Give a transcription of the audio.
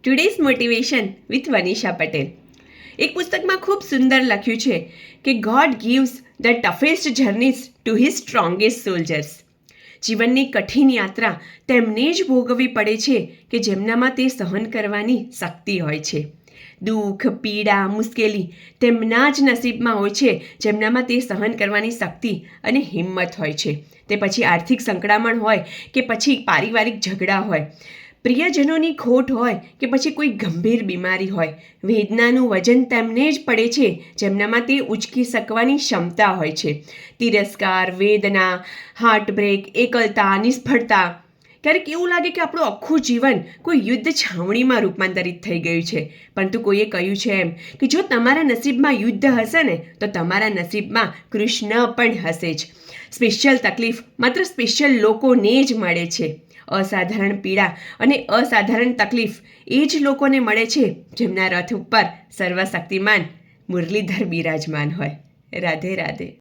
Today's motivation with Vanisha Patel. એક પુસ્તકમાં ખૂબ સુંદર લખ્યું છે કે God gives the toughest journeys to his strongest soldiers. જીવનની કઠિન યાત્રા તેમને જ ભોગવવી પડે છે કે જેમનામાં તે સહન કરવાની શક્તિ હોય છે. દુઃખ, પીડા, મુશ્કેલી તેમના જ નસીબમાં હોય છે જેમનામાં તે સહન કરવાની શક્તિ અને હિંમત હોય છે. તે પછી આર્થિક સંકળામણ હોય કે પછી પારિવારિક ઝઘડા હોય, પ્રિયજનોની ખોટ હોય કે પછી કોઈ ગંભીર બીમારી હોય, વેદનાનું વજન તેમને જ પડે છે જેમનામાં તે ઉચકી શકવાની ક્ષમતા હોય છે. તિરસ્કાર, વેદના, હાર્ટબ્રેક, એકલતા, નિષ્ફળતા, ક્યારેક એવું લાગે કે આપણું આખું જીવન કોઈ યુદ્ધ છાવણીમાં રૂપાંતરિત થઈ ગયું છે. પરંતુ કોઈએ કહ્યું છે એમ કે જો તમારા નસીબમાં યુદ્ધ હશે ને તો તમારા નસીબમાં કૃષ્ણ પણ હશે જ. સ્પેશિયલ તકલીફ માત્ર સ્પેશિયલ લોકોને જ મળે છે. અસાધારણ પીડા અને અસાધારણ તકલીફ એ જ લોકોને મળે છે જેમના રથ ઉપર સર્વશક્તિમાન મુરલીધર બિરાજમાન હોય. રાધે રાધે.